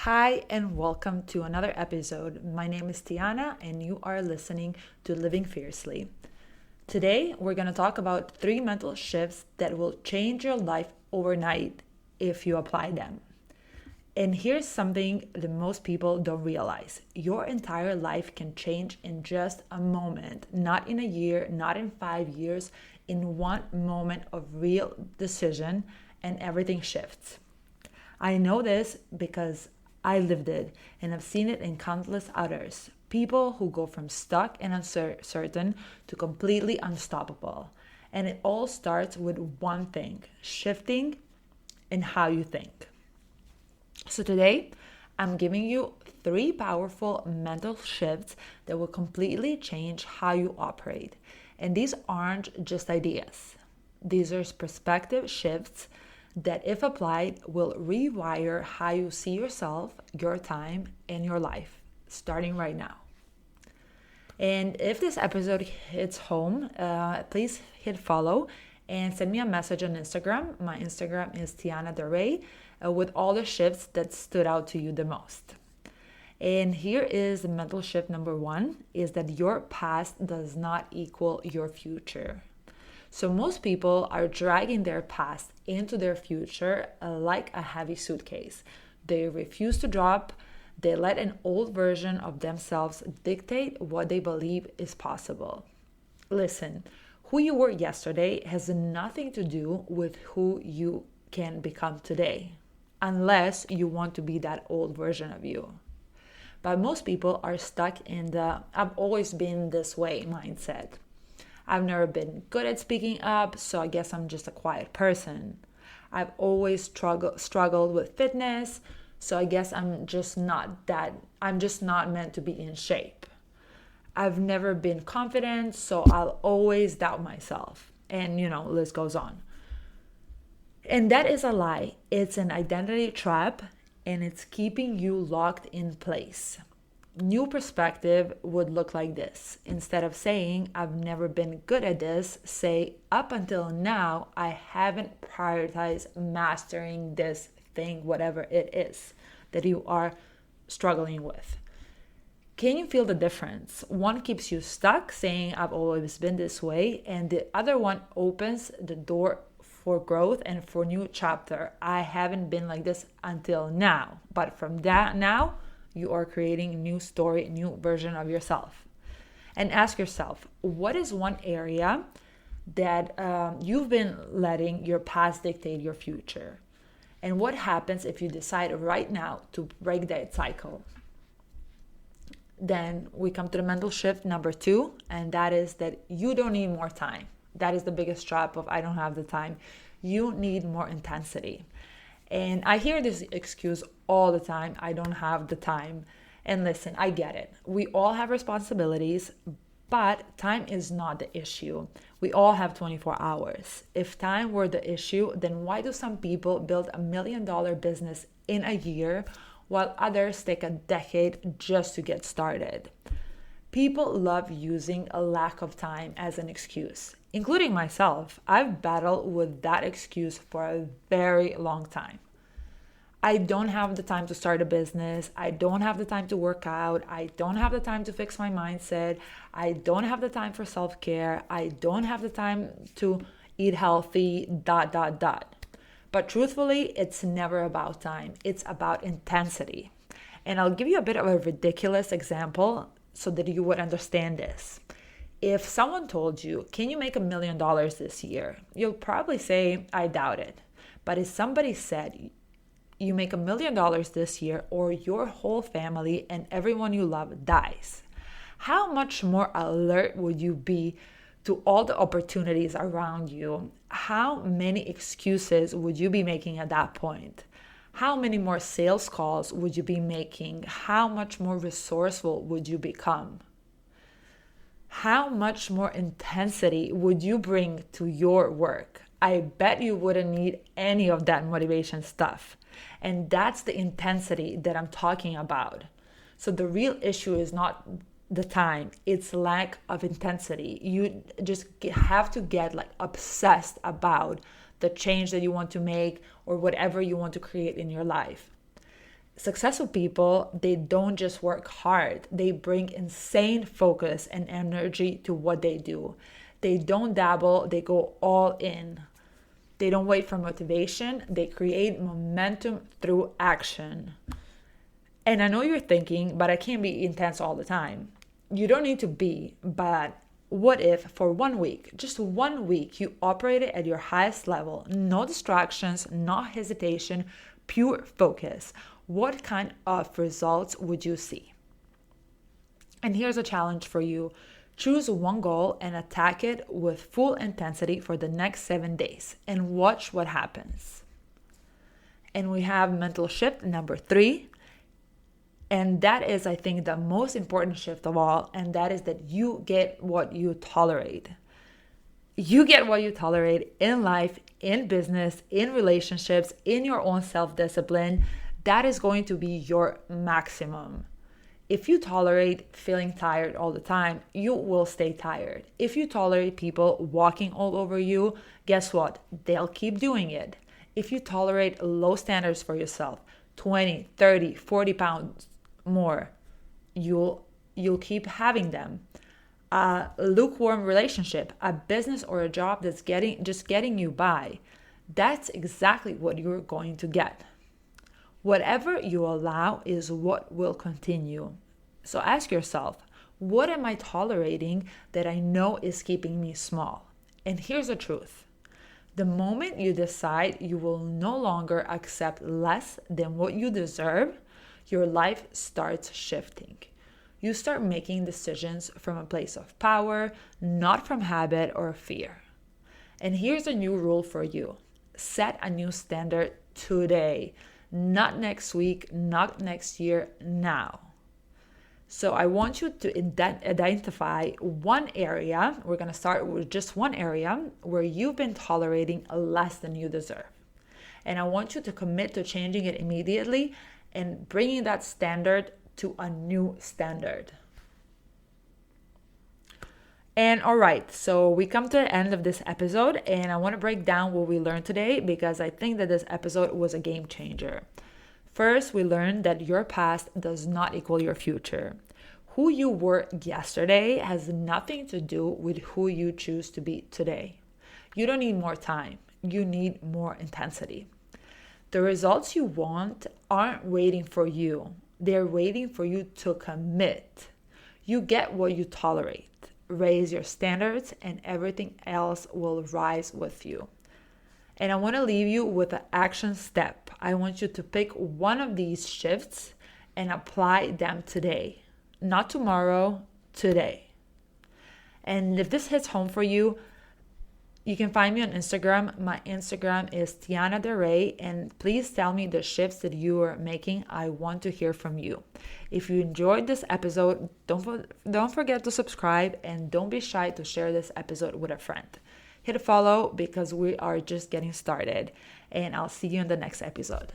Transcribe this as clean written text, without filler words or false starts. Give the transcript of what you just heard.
Hi, and welcome to another episode. My name is Tiana, and you are listening to Living Fiercely. Today, we're going to talk about 3 mental shifts that will change your life overnight if you apply them. And here's something that most people don't realize. Your entire life can change in just a moment, not in a year, not in 5 years, in one moment of real decision, and everything shifts. I know this because I lived it and I've seen it in countless others. People who go from stuck and uncertain to completely unstoppable. And it all starts with one thing: shifting in how you think. So today, I'm giving you 3 powerful mental shifts that will completely change how you operate. And these aren't just ideas. These are perspective shifts that, if applied, will rewire how you see yourself, your time, and your life, starting right now. And if this episode hits home, please hit follow and send me a message on Instagram. My Instagram is Tiana Deray, with all the shifts that stood out to you the most. And here is mental shift number 1, is that your past does not equal your future. So most people are dragging their past into their future like a heavy suitcase. They refuse to drop. They let an old version of themselves dictate what they believe is possible. Listen, who you were yesterday has nothing to do with who you can become today, unless you want to be that old version of you. But most people are stuck in the "I've always been this way" mindset. I've never been good at speaking up, so I guess I'm just a quiet person. I've always struggled with fitness, so I guess I'm just not meant to be in shape. I've never been confident, so I'll always doubt myself. And list goes on. And that is a lie. It's an identity trap, and it's keeping you locked in place. New perspective would look like this. Instead of saying, "I've never been good at this," say, "Up until now, I haven't prioritized mastering this thing," whatever it is that you are struggling with. Can you feel the difference? One keeps you stuck, saying, "I've always been this way," and the other one opens the door for growth and for new chapter. "I haven't been like this until now, but from that now, you are creating a new story, a new version of yourself." And ask yourself, what is one area that you've been letting your past dictate your future? And what happens if you decide right now to break that cycle? Then we come to the mental shift number 2, and that is that you don't need more time. That is the biggest trap of "I don't have the time." You need more intensity. And I hear this excuse all the time: "I don't have the time." And listen, I get it. We all have responsibilities, but time is not the issue. We all have 24 hours. If time were the issue, then why do some people build $1 million business in a year while others take a decade just to get started? People love using a lack of time as an excuse, including myself. I've battled with that excuse for a very long time. I don't have the time to start a business. I don't have the time to work out. I don't have the time to fix my mindset. I don't have the time for self-care. I don't have the time to eat healthy, ... But truthfully, it's never about time. It's about intensity. And I'll give you a bit of a ridiculous example so that you would understand this. If someone told you, "Can you make $1 million this year?" you'll probably say, "I doubt it." But if somebody said, "You make $1 million this year, or your whole family and everyone you love dies," how much more alert would you be to all the opportunities around you? How many excuses would you be making at that point? How many more sales calls would you be making? How much more resourceful would you become? How much more intensity would you bring to your work? I bet you wouldn't need any of that motivation stuff. And that's the intensity that I'm talking about. So the real issue is not the time, it's lack of intensity. You just have to get obsessed about the change that you want to make or whatever you want to create in your life. Successful people, they don't just work hard, they bring insane focus and energy to what they do. They don't dabble, they go all in. They don't wait for motivation, they create momentum through action. And I know you're thinking, but I can't be intense all the time. You don't need to be, but what if for 1 week, just 1 week, you operated at your highest level? No distractions, no hesitation, pure focus. What kind of results would you see? And here's a challenge for you. Choose one goal and attack it with full intensity for the next 7 days and watch what happens. And we have mental shift number 3. And that is, I think, the most important shift of all. And that is that you get what you tolerate. You get what you tolerate in life, in business, in relationships, in your own self-discipline. That is going to be your maximum. If you tolerate feeling tired all the time, you will stay tired. If you tolerate people walking all over you, guess what? They'll keep doing it. If you tolerate low standards for yourself, 20, 30, 40 pounds more, you'll keep having them. A lukewarm relationship, a business or a job that's getting you by, that's exactly what you're going to get. Whatever you allow is what will continue. So ask yourself, what am I tolerating that I know is keeping me small? And here's the truth. The moment you decide you will no longer accept less than what you deserve, your life starts shifting. You start making decisions from a place of power, not from habit or fear. And here's a new rule for you. Set a new standard today. Not next week, not next year, now. So I want you to identify one area. We're going to start with just one area where you've been tolerating less than you deserve. And I want you to commit to changing it immediately and bringing that standard to a new standard. And all right, so we come to the end of this episode, and I want to break down what we learned today because I think that this episode was a game changer. First, we learned that your past does not equal your future. Who you were yesterday has nothing to do with who you choose to be today. You don't need more time. You need more intensity. The results you want aren't waiting for you. They're waiting for you to commit. You get what you tolerate. Raise your standards and everything else will rise with you. And I want to leave you with an action step. I want you to pick one of these shifts and apply them today. Not tomorrow, today. And if this hits home for you, you can find me on Instagram. My Instagram is Tiana DeRay, and please tell me the shifts that you are making. I want to hear from you. If you enjoyed this episode, don't forget to subscribe and don't be shy to share this episode with a friend. Hit follow because we are just getting started, and I'll see you in the next episode.